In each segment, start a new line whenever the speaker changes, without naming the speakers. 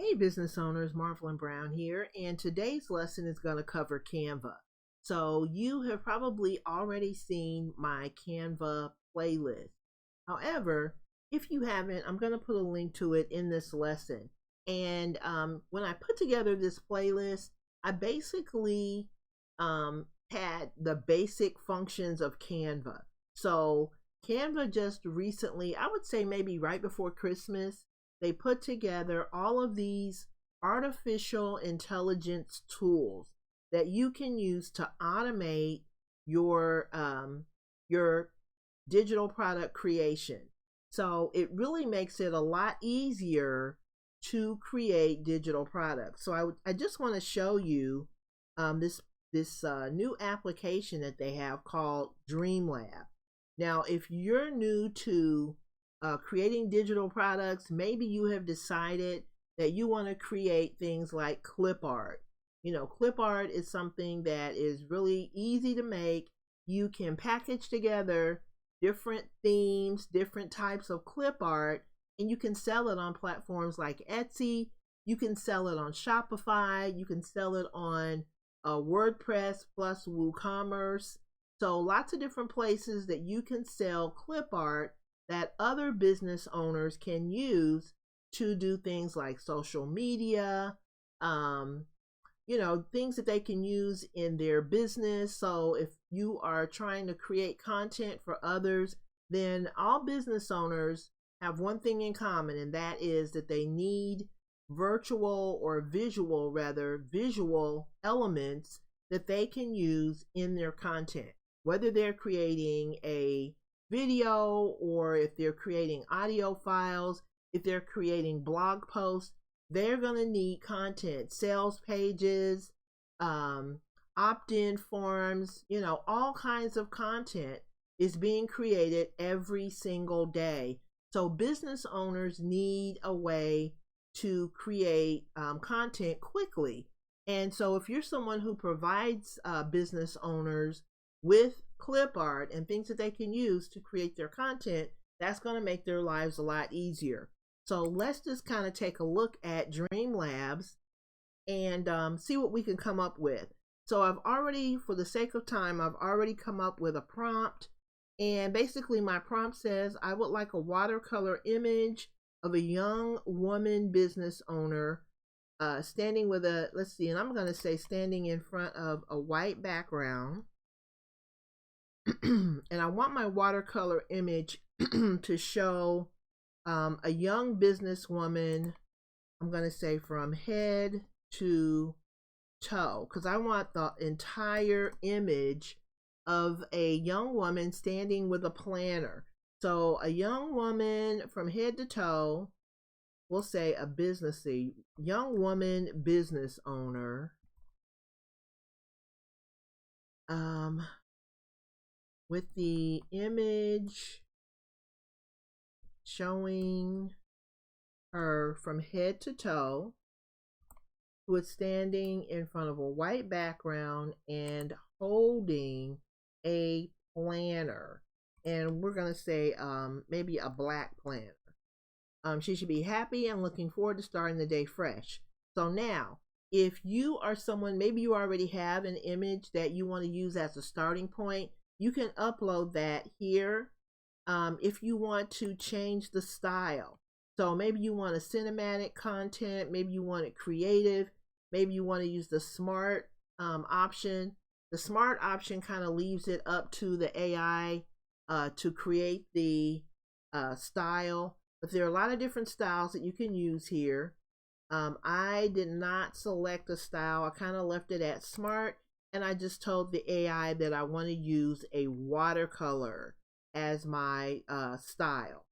Hey business owners, Marvelyn Brown here, and today's lesson is going to cover Canva. So you have probably already seen my Canva playlist. However, if you haven't, I'm going to put a link to it in this lesson. And when I put together this playlist, I basically had the basic functions of Canva. So Canva just recently, I would say maybe right before Christmas, they put together all of these artificial intelligence tools that you can use to automate your digital product creation. So it really makes it a lot easier to create digital products. So I just want to show you this new application that they have called Dreamlab. Now, if you're new to creating digital products, maybe you have decided that you want to create things like clip art. You know, clip art is something that is really easy to make. You can package together different themes, different types of clip art, and you can sell it on platforms like Etsy. You can sell it on Shopify. You can sell it on WordPress plus WooCommerce. So lots of different places that you can sell clip art that other business owners can use to do things like social media, things that they can use in their business. So if you are trying to create content for others, then all business owners have one thing in common, and that is that they need visual elements that they can use in their content, whether they're creating a video or if they're creating audio files, if they're creating blog posts. They're going to need content, sales pages, opt-in forms, all kinds of content is being created every single day. So business owners need a way to create content quickly. And so if you're someone who provides business owners with clip art and things that they can use to create their content, that's going to make their lives a lot easier. So let's just kind of take a look at Dreamlabs and see what we can come up with. So I've already, for the sake of time, I've already come up with a prompt. And basically my prompt says, I would like a watercolor image of a young woman business owner standing with a, let's see, and I'm going to say standing in front of a white background. And I want my watercolor image to show a young businesswoman, I'm going to say from head to toe, because I want the entire image of a young woman standing with a planner. So a young woman from head to toe, we'll say a young woman business owner, with the image showing her from head to toe, who is standing in front of a white background and holding a planner. And we're going to say maybe a black planner. She should be happy and looking forward to starting the day fresh. So now, if you are someone, maybe you already have an image that you want to use as a starting point, you can upload that here. If you want to change the style, so maybe you want a cinematic content, maybe you want it creative, maybe you want to use the smart option. The smart option kind of leaves it up to the AI to create the style, but there are a lot of different styles that you can use here. I did not select a style. I kind of left it at smart, and I just told the AI that I want to use a watercolor as my style.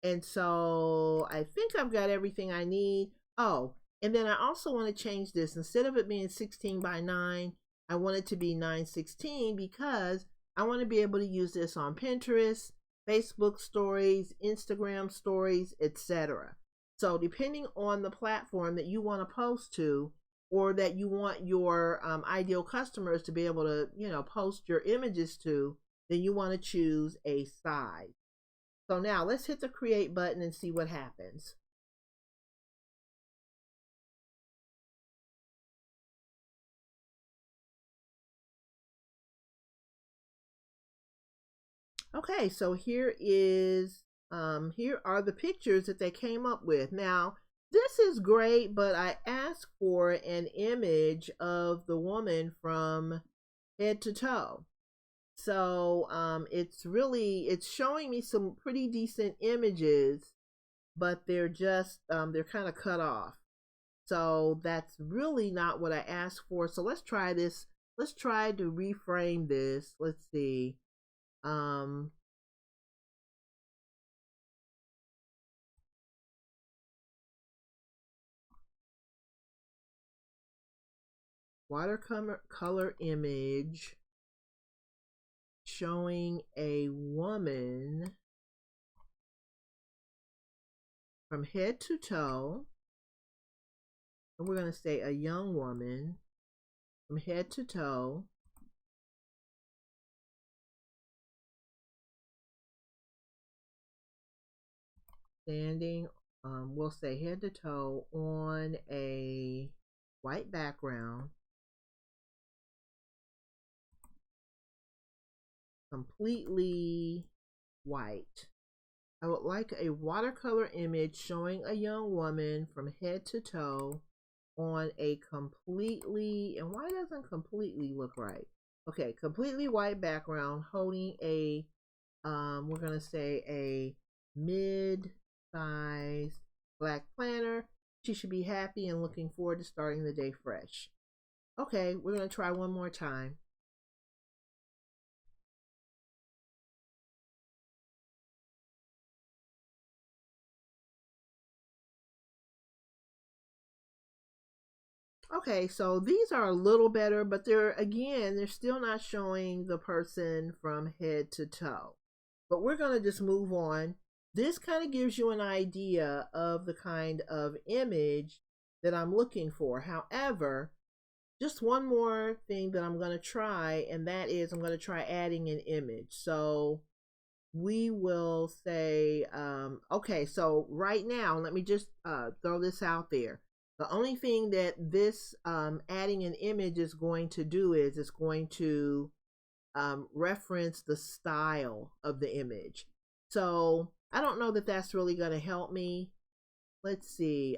And so I think I've got everything I need. Oh, and then I also want to change this. Instead of it being 16 by 9, I want it to be 916, because I want to be able to use this on Pinterest, Facebook stories, Instagram stories, etc. So depending on the platform that you want to post to, or that you want your ideal customers to be able to, post your images to, then you want to choose a size. So now let's hit the create button and see what happens. Okay, so here are the pictures that they came up with. Now, this is great, but I asked for an image of the woman from head to toe. So it's showing me some pretty decent images, but they're just they're kind of cut off. So that's really not what I asked for. So let's try this. Let's try to reframe this. Let's see. Um, Watercolor image showing a woman from head to toe. And we're going to say a young woman from head to toe. Standing, we'll say head to toe on a white background. Completely white. I would like a watercolor image showing a young woman from head to toe on a completely, and why doesn't completely look right? Okay, completely white background holding a, we're going to say a mid-size black planner. She should be happy and looking forward to starting the day fresh. Okay, we're going to try one more time. Okay, so these are a little better, but they're still not showing the person from head to toe. But we're going to just move on. This kind of gives you an idea of the kind of image that I'm looking for. However, just one more thing that I'm going to try, and that is I'm going to try adding an image. So we will say, okay, so right now, let me just throw this out there. The only thing that this adding an image is going to do is it's going to reference the style of the image. So I don't know that that's really going to help me. Let's see.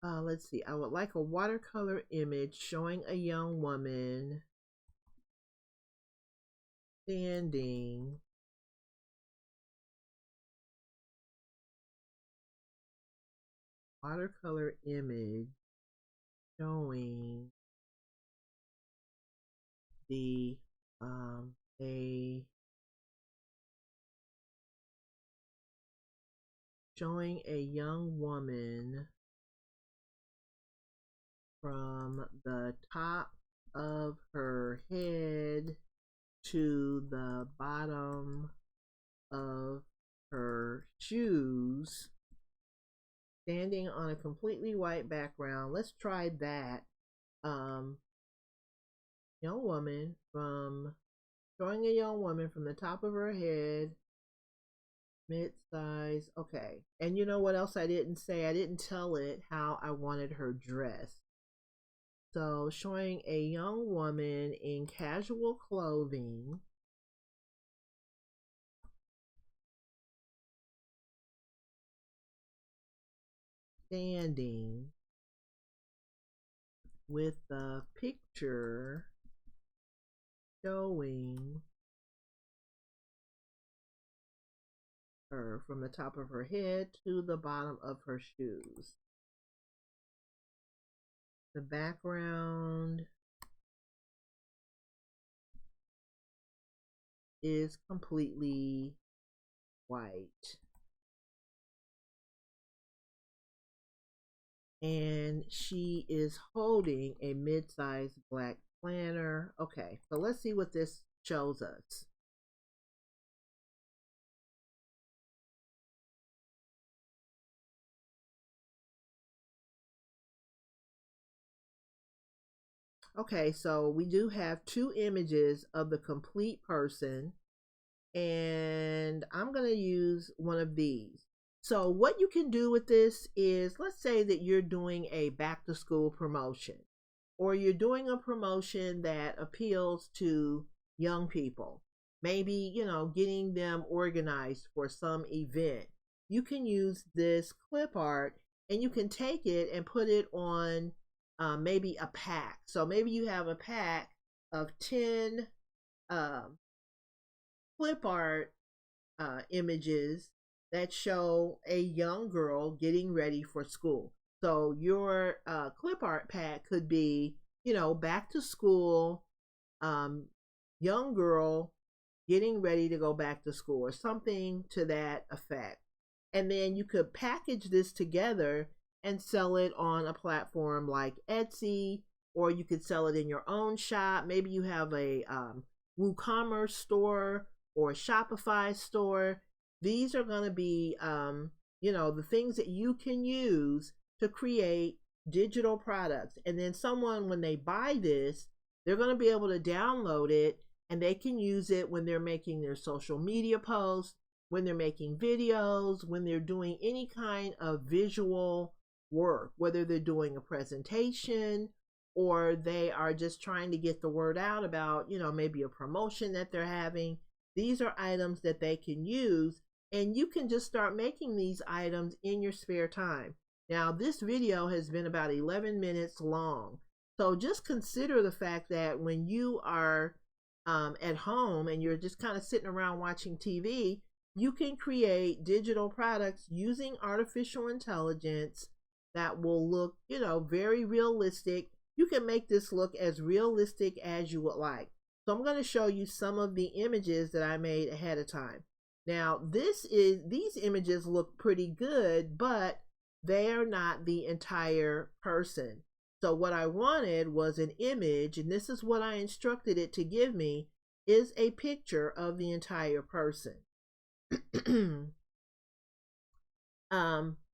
Let's see. I would like a watercolor image showing a young woman standing watercolor image showing the showing a young woman from the top of her head to the bottom of her shoes, standing on a completely white background. Let's try that. Young woman from showing a young woman from the top of her head, mid-size. Okay. And you know what else I didn't say? I didn't tell it how I wanted her dressed. So showing a young woman in casual clothing, standing with the picture showing her from the top of her head to the bottom of her shoes. The background is completely white. And she is holding a mid-sized black planner. Okay, so let's see what this shows us. Okay, so we do have two images of the complete person, and I'm going to use one of these. So what you can do with this is, let's say that you're doing a back to school promotion, or you're doing a promotion that appeals to young people, maybe, getting them organized for some event, you can use this clip art and you can take it and put it on maybe a pack. So maybe you have a pack of 10 um, clip art images that show a young girl getting ready for school. So your clip art pack could be, back to school, um, young girl getting ready to go back to school, or something to that effect. And then you could package this together and sell it on a platform like Etsy, or you could sell it in your own shop. Maybe you have a WooCommerce store or a Shopify store. These are going to be, the things that you can use to create digital products. And then someone, when they buy this, they're going to be able to download it and they can use it when they're making their social media posts, when they're making videos, when they're doing any kind of visual work, whether they're doing a presentation or they are just trying to get the word out about, maybe a promotion that they're having. These are items that they can use, and you can just start making these items in your spare time. Now, this video has been about 11 minutes long. So just consider the fact that when you are at home and you're just kind of sitting around watching TV, you can create digital products using artificial intelligence that will look, very realistic. You can make this look as realistic as you would like. So I'm going to show you some of the images that I made ahead of time. Now, these images look pretty good, but they are not the entire person. So what I wanted was an image, and this is what I instructed it to give me, is a picture of the entire person.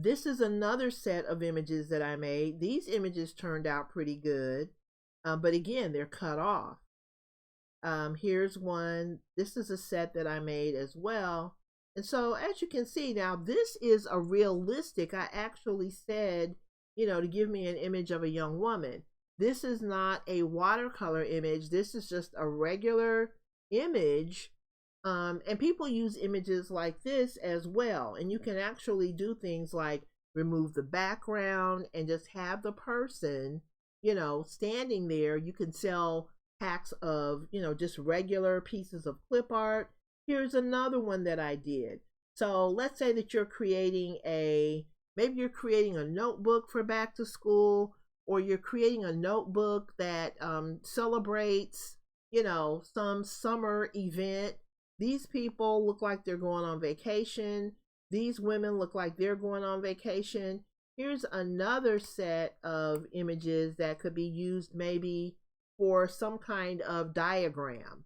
This is another set of images that I made. These images turned out pretty good, but again, they're cut off. Here's one. This is a set that I made as well. And so as you can see now, this is a realistic, I actually said, to give me an image of a young woman. This is not a watercolor image. This is just a regular image. And people use images like this as well. And you can actually do things like remove the background and just have the person, standing there. You can sell packs of, just regular pieces of clip art. Here's another one that I did. So let's say that you're creating maybe you're creating a notebook for back to school, or you're creating a notebook that celebrates, some summer event. These people look like they're going on vacation. These women look like they're going on vacation. Here's another set of images that could be used maybe for some kind of diagram.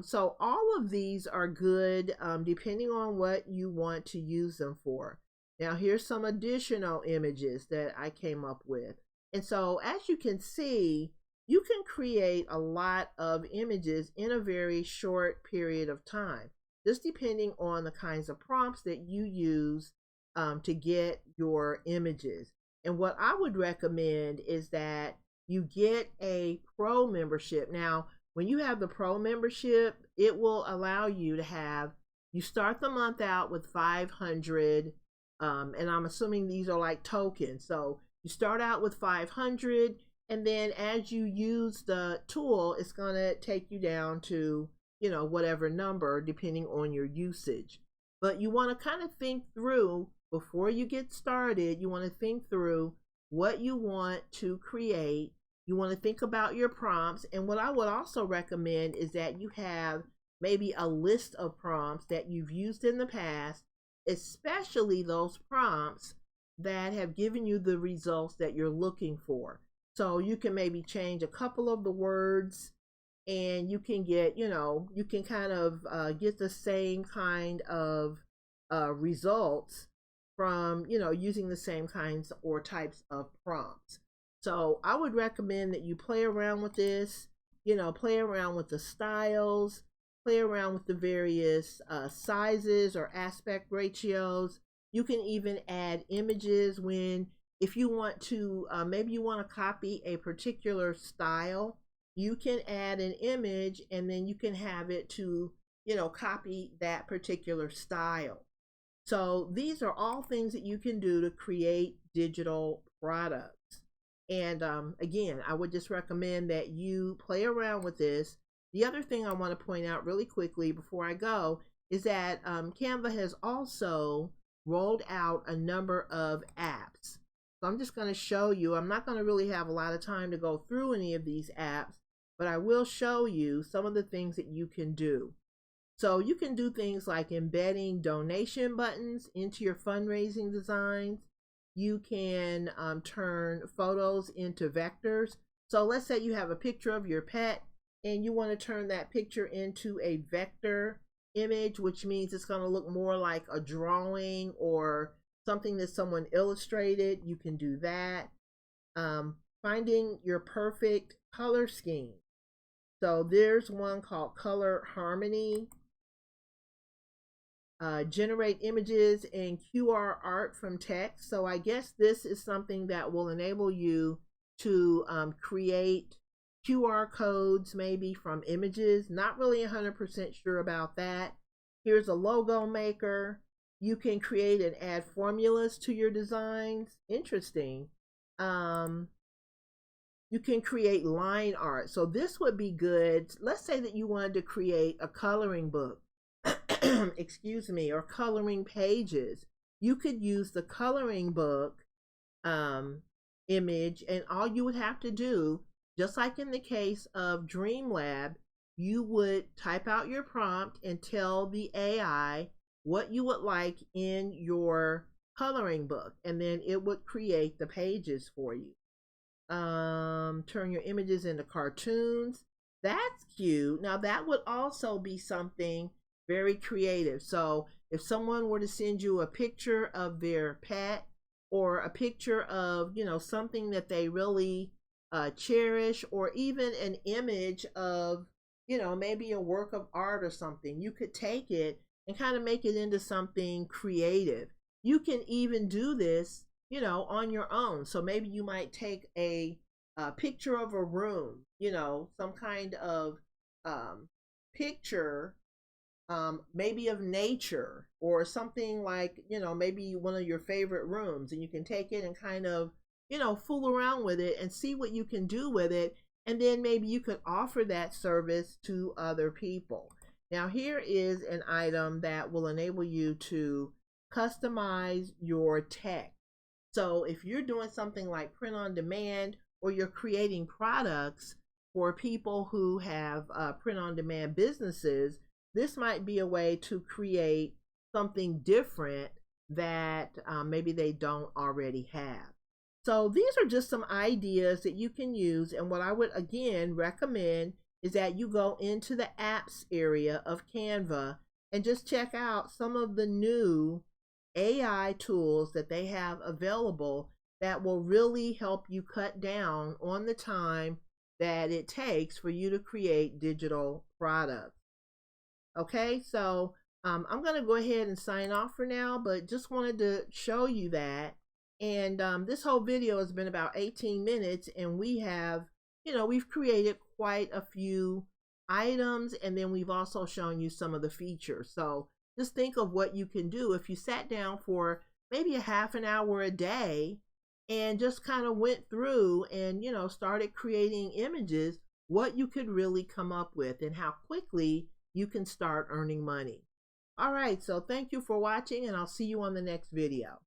So all of these are good depending on what you want to use them for. Now here's some additional images that I came up with. And so as you can see, you can create a lot of images in a very short period of time, just depending on the kinds of prompts that you use to get your images. And what I would recommend is that you get a pro membership. Now, when you have the pro membership, it will allow you to you start the month out with 500, and I'm assuming these are like tokens. So you start out with 500, and then as you use the tool, it's going to take you down to, whatever number, depending on your usage. But you want to kind of think through, before you get started, you want to think through what you want to create. You want to think about your prompts. And what I would also recommend is that you have maybe a list of prompts that you've used in the past, especially those prompts that have given you the results that you're looking for. So you can maybe change a couple of the words, and you can get, you can kind of get the same kind of results from, using the same kinds or types of prompts. So I would recommend that you play around with this, play around with the styles, play around with the various sizes or aspect ratios. You can even add images when if you want to, maybe you want to copy a particular style, you can add an image and then you can have it to, copy that particular style. So these are all things that you can do to create digital products. And again, I would just recommend that you play around with this. The other thing I want to point out really quickly before I go is that Canva has also rolled out a number of apps. So I'm just going to show you. I'm not going to really have a lot of time to go through any of these apps, but I will show you some of the things that you can do. So you can do things like embedding donation buttons into your fundraising designs. You can turn photos into vectors. So let's say you have a picture of your pet and you want to turn that picture into a vector image, which means it's going to look more like a drawing or something that someone illustrated. You can do that. Finding your perfect color scheme. So there's one called Color Harmony. Generate images and QR art from text. So I guess this is something that will enable you to create QR codes maybe from images. Not really 100% sure about that. Here's a logo maker. You can create and add formulas to your designs. Interesting. You can create line art. So this would be good. Let's say that you wanted to create a coloring book. Excuse me, or coloring pages. You could use the coloring book image, and all you would have to do, just like in the case of Dreamlab, you would type out your prompt and tell the AI what you would like in your coloring book, and then it would create the pages for you. Turn your images into cartoons. That's cute. Now that would also be something very creative. So if someone were to send you a picture of their pet or a picture of, something that they really cherish, or even an image of, maybe a work of art or something, you could take it and kind of make it into something creative. You can even do this, on your own. So maybe you might take a picture of a room, some kind of picture, maybe of nature or something like, maybe one of your favorite rooms, and you can take it and kind of, fool around with it and see what you can do with it. And then maybe you could offer that service to other people. Now here is an item that will enable you to customize your text. So if you're doing something like print on demand, or you're creating products for people who have print on demand businesses, this might be a way to create something different that maybe they don't already have. So these are just some ideas that you can use. And what I would again recommend is that you go into the apps area of Canva and just check out some of the new AI tools that they have available that will really help you cut down on the time that it takes for you to create digital products. Okay, so I'm going to go ahead and sign off for now, but just wanted to show you that. And this whole video has been about 18 minutes, and we have, we've created quite a few items, and then we've also shown you some of the features. So just think of what you can do if you sat down for maybe a half an hour a day and just kind of went through and, started creating images, what you could really come up with and how quickly you can start earning money. All right, so thank you for watching, and I'll see you on the next video.